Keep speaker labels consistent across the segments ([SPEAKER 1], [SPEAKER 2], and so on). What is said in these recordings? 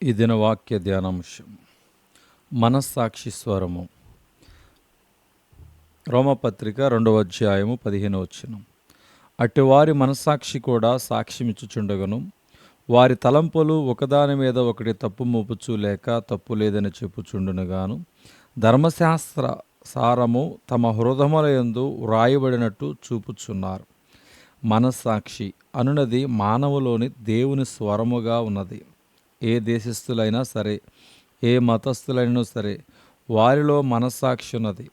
[SPEAKER 1] ఈ దిన వాక్య ధ్యానాంశం మనస్సాక్షి స్వరము. రోమపత్రిక 2వ అధ్యాయము 15వ వచనం. అట్టివారి మనస్సాక్షి కూడా సాక్ష్యమిచ్చుచుండగను, వారి తలంపులు ఒకదాని మీద ఒకటి తప్పు మోపుచు లేక తప్పు లేదని చెప్పుచుండునుగాను, ధర్మశాస్త్ర సారము తమ హృదయములయందు వ్రాయబడినట్టు చూపుచున్నారు. మనస్సాక్షి అనునది మానవులోని దేవుని స్వరముగా ఉన్నది. ఏ దేశస్థులైనా సరే, ఏ మతస్థులైనా సరే, వారిలో మనస్సాక్షి ఉన్నది.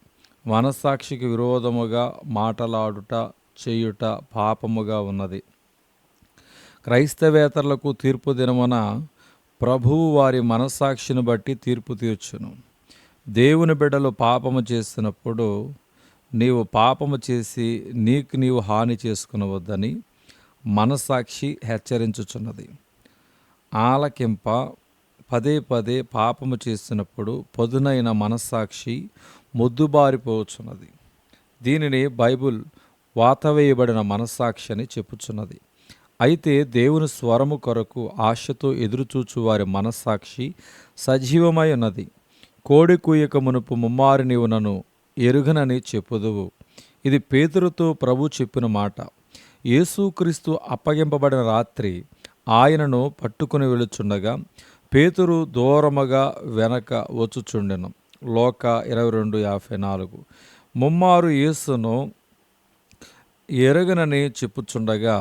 [SPEAKER 1] మనస్సాక్షికి విరోధముగా మాటలాడుట, చేయుట పాపముగా ఉన్నది. క్రైస్తవేతరులకు తీర్పు దినమున ప్రభువు వారి మనస్సాక్షిని బట్టి తీర్పు తీర్చును. దేవుని బిడ్డలు పాపము చేసినప్పుడు నీవు పాపము చేసి నీవు హాని చేసుకునవద్దని మనస్సాక్షి హెచ్చరించుచున్నది. ఆలకింప పదే పదే పాపము చేసినప్పుడు పదునైన మనస్సాక్షి మొద్దుబారిపోవచ్చున్నది. దీనిని బైబిల్ వాతవేయబడిన మనస్సాక్షి అని చెప్పుచున్నది. అయితే దేవుని స్వరము కొరకు ఆశతో ఎదురుచూచు వారి మనస్సాక్షి సజీవమై ఉన్నది. కోడి కూయక మునుపు ముమ్మారు నీవు నన్ను ఎరుగనని చెప్పుదువు. ఇది పేతురుతో ప్రభు చెప్పిన మాట. యేసుక్రీస్తు అప్పగింపబడిన రాత్రి ఆయనను పట్టుకుని వెళుచుండగా పేతురు దూరముగా వెనక వచ్చుచుండెను. లోక 22:54. ముమ్మారు యేసును ఎరగనని చెప్పుచుండగా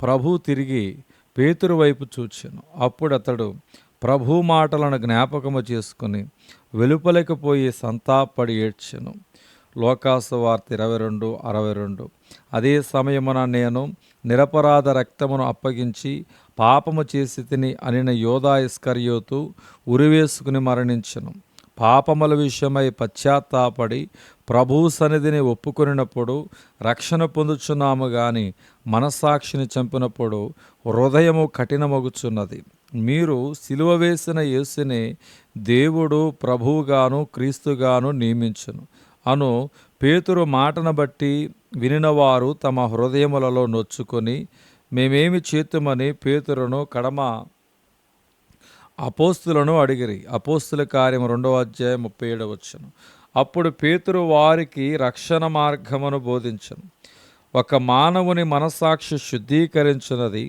[SPEAKER 1] ప్రభు తిరిగి పేతురు వైపు చూచెను. అప్పుడతడు ప్రభు మాటలను జ్ఞాపకము చేసుకుని వెలుపలకపోయి సంతాపడి ఏడ్చెను. లోకాసు వార్త 22:62. అదే సమయమున నేను నిరపరాధ రక్తమును అప్పగించి పాపము చేసి తిని అనిన యోధా ఇస్కరియోతు ఉరివేసుకుని మరణించెను. పాపముల విషయమై పశ్చాత్తాపడి ప్రభువు సన్నిధిని ఒప్పుకొనినప్పుడు రక్షణ పొందుచున్నాము గాని మనస్సాక్షిని చంపినప్పుడు హృదయము కఠినమగుచున్నది. మీరు సిలువ వేసిన యేసునే దేవుడు ప్రభువుగాను క్రీస్తుగాను నియమించును అను పేతురు మాటను బట్టి వినినవారు తమ హృదయములలో నొచ్చుకొని మేమేమి చేతుమని పేతురును కడమ అపోస్తులను అడిగిరి. అపోస్తుల కార్యము 2వ అధ్యాయం 37వ వచనం. అప్పుడు పేతురు వారికి రక్షణ మార్గమును బోధించను. ఒక మానవుని మనస్సాక్షి శుద్ధీకరించినది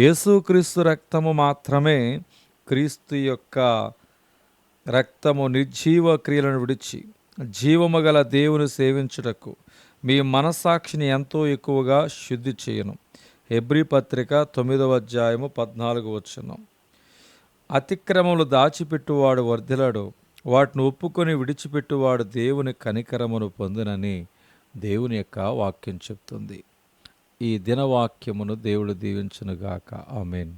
[SPEAKER 1] యేసుక్రీస్తు రక్తము మాత్రమే. క్రీస్తు యొక్క రక్తము నిర్జీవ క్రియలను విడిచి జీవము గల దేవుని సేవించుటకు మీ మనస్సాక్షిని ఎంతో ఎక్కువగా శుద్ధి చేయను. హెబ్రీ పత్రిక 9వ అధ్యాయము 14వ వచనం. అతిక్రమములు దాచిపెట్టువాడు వర్ధిలడు, వాటిని ఒప్పుకొని విడిచిపెట్టువాడు దేవుని కనికరమును పొందునని దేవుని యొక్క వాక్యం చెప్తుంది. ఈ దినవాక్యమును దేవుడు దీవించునుగాక. ఆమేన్.